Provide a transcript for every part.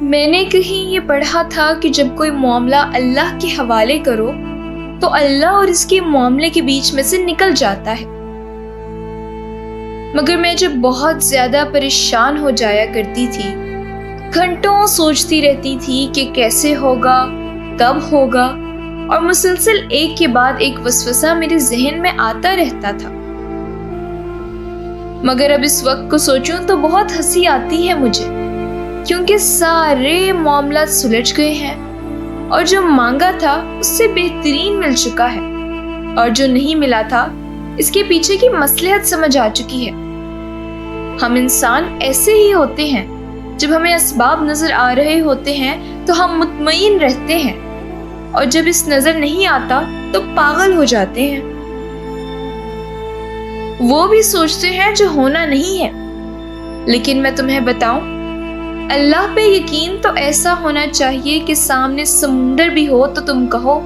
میں نے کہیں یہ پڑھا تھا کہ جب کوئی معاملہ اللہ کے حوالے کرو تو اللہ اور اس کے معاملے کے بیچ میں سے نکل جاتا ہے، مگر میں جب بہت زیادہ پریشان ہو جایا کرتی تھی، گھنٹوں سوچتی رہتی تھی کہ کیسے ہوگا، کب ہوگا، اور مسلسل ایک کے بعد ایک وسوسہ میرے ذہن میں آتا رہتا تھا۔ مگر اب اس وقت کو سوچوں تو بہت ہنسی آتی ہے مجھے، کیونکہ سارے معاملات سلجھ گئے ہیں اور جو مانگا تھا اس سے بہترین مل چکا ہے، اور جو نہیں ملا تھا اس کے پیچھے کی مصلحت سمجھ آ چکی ہے۔ ہم انسان ایسے ہی ہوتے ہیں، جب ہمیں اسباب نظر آ رہے ہوتے ہیں تو ہم مطمئن رہتے ہیں، اور جب اس نظر نہیں آتا تو پاگل ہو جاتے ہیں۔ وہ بھی سوچتے ہیں جو ہونا نہیں ہے۔ لیکن میں تمہیں بتاؤں، اللہ پہ یقین تو ایسا ہونا چاہیے کہ سامنے سمندر بھی ہو تو تم کہو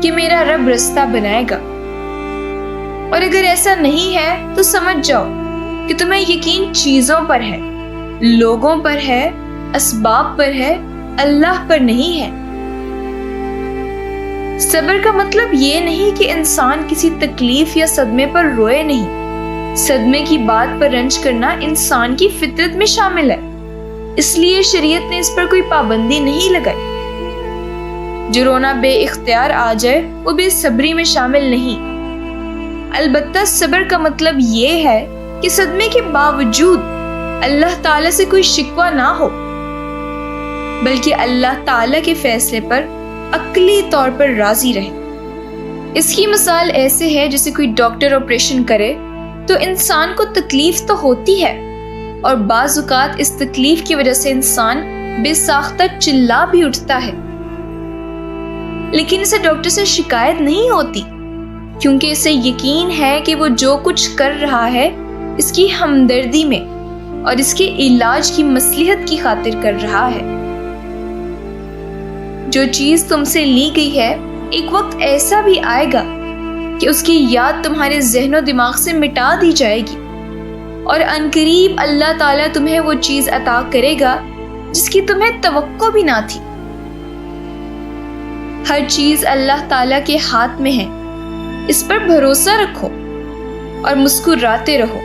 کہ میرا رب رستہ بنائے گا، اور اگر ایسا نہیں ہے تو سمجھ جاؤ کہ تمہیں یقین چیزوں پر ہے، لوگوں پر ہے، اسباب پر ہے، اللہ پر نہیں ہے۔ صبر کا مطلب یہ نہیں کہ انسان کسی تکلیف یا صدمے پر روئے نہیں۔ صدمے کی بات پر رنج کرنا انسان کی فطرت میں شامل ہے، اس لیے شریعت نے اس پر کوئی پابندی نہیں لگائی۔ جو رونا بے اختیار آ جائے وہ بے صبری میں شامل نہیں۔ البتہ صبر کا مطلب یہ ہے کہ صدمے کے باوجود اللہ تعالیٰ سے کوئی شکوہ نہ ہو، بلکہ اللہ تعالیٰ کے فیصلے پر عقلی طور پر راضی رہے۔ اس کی مثال ایسے ہے جیسے کوئی ڈاکٹر آپریشن کرے تو انسان کو تکلیف تو ہوتی ہے، اور بعض اوقات اس تکلیف کی وجہ سے انسان بے ساختہ چلا بھی اٹھتا ہے، لیکن اسے ڈاکٹر سے شکایت نہیں ہوتی، کیونکہ اسے یقین ہے کہ وہ جو کچھ کر رہا ہے اس کی ہمدردی میں اور اس کے علاج کی مصلحت کی خاطر کر رہا ہے۔ جو چیز تم سے لی گئی ہے ایک وقت ایسا بھی آئے گا کہ اس کی یاد تمہارے ذہن و دماغ سے مٹا دی جائے گی، اور عنقریب اللہ تعالیٰ تمہیں وہ چیز عطا کرے گا جس کی تمہیں توقع بھی نہ تھی۔ ہر چیز اللہ تعالیٰ کے ہاتھ میں ہے، اس پر بھروسہ رکھو اور مسکراتے رہو،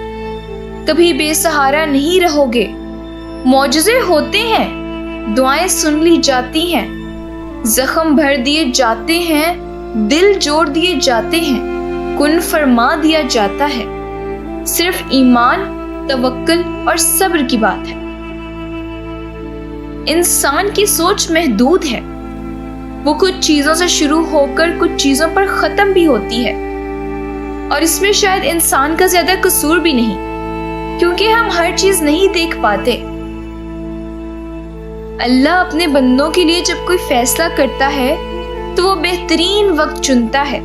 کبھی بے سہارا نہیں رہو گے۔ معجزے ہوتے ہیں، دعائیں سن لی جاتی ہیں، زخم بھر دیے جاتے ہیں، دل جوڑ دیے جاتے ہیں، کن فرما دیا جاتا ہے۔ صرف ایمان، توکل اور صبر کی بات ہے۔ انسان کی سوچ محدود ہے، وہ کچھ چیزوں سے شروع ہو کر کچھ چیزوں پر ختم بھی ہوتی ہے، اور اس میں شاید انسان کا زیادہ قصور بھی نہیں، کیونکہ ہم ہر چیز نہیں دیکھ پاتے۔ اللہ اپنے بندوں کے لیے جب کوئی فیصلہ کرتا ہے تو وہ بہترین وقت چنتا ہے،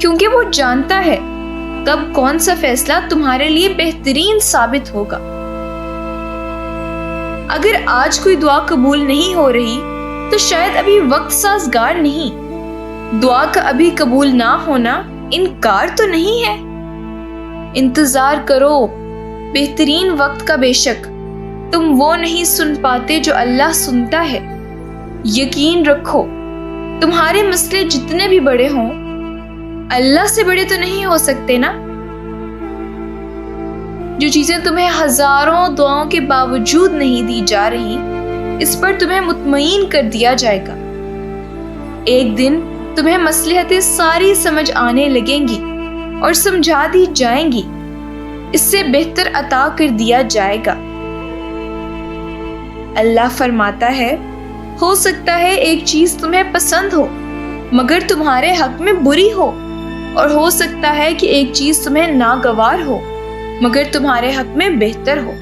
کیونکہ وہ جانتا ہے کب کون سا فیصلہ تمہارے لیے بہترین ثابت ہوگا۔ اگر آج کوئی دعا قبول نہیں ہو رہی تو شاید ابھی وقت سازگار نہیں۔ دعا کا ابھی قبول نہ ہونا انکار تو نہیں ہے۔ انتظار کرو بہترین وقت کا، بے شک تم وہ نہیں سن پاتے جو اللہ سنتا ہے۔ یقین رکھو تمہارے مسئلے جتنے بھی بڑے ہوں، اللہ سے بڑے تو نہیں ہو سکتے نا۔ جو چیزیں تمہیں ہزاروں دعاؤں کے باوجود نہیں دی جا رہی، اس پر تمہیں مطمئن کر دیا جائے گا۔ ایک دن تمہیں مصلحتیں ساری سمجھ آنے لگیں گی اور سمجھا دی جائیں گی، اس سے بہتر عطا کر دیا جائے گا۔ اللہ فرماتا ہے، ہو سکتا ہے ایک چیز تمہیں پسند ہو مگر تمہارے حق میں بری ہو، اور ہو سکتا ہے کہ ایک چیز تمہیں ناگوار ہو مگر تمہارے حق میں بہتر ہو،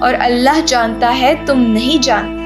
اور اللہ جانتا ہے تم نہیں جانتے۔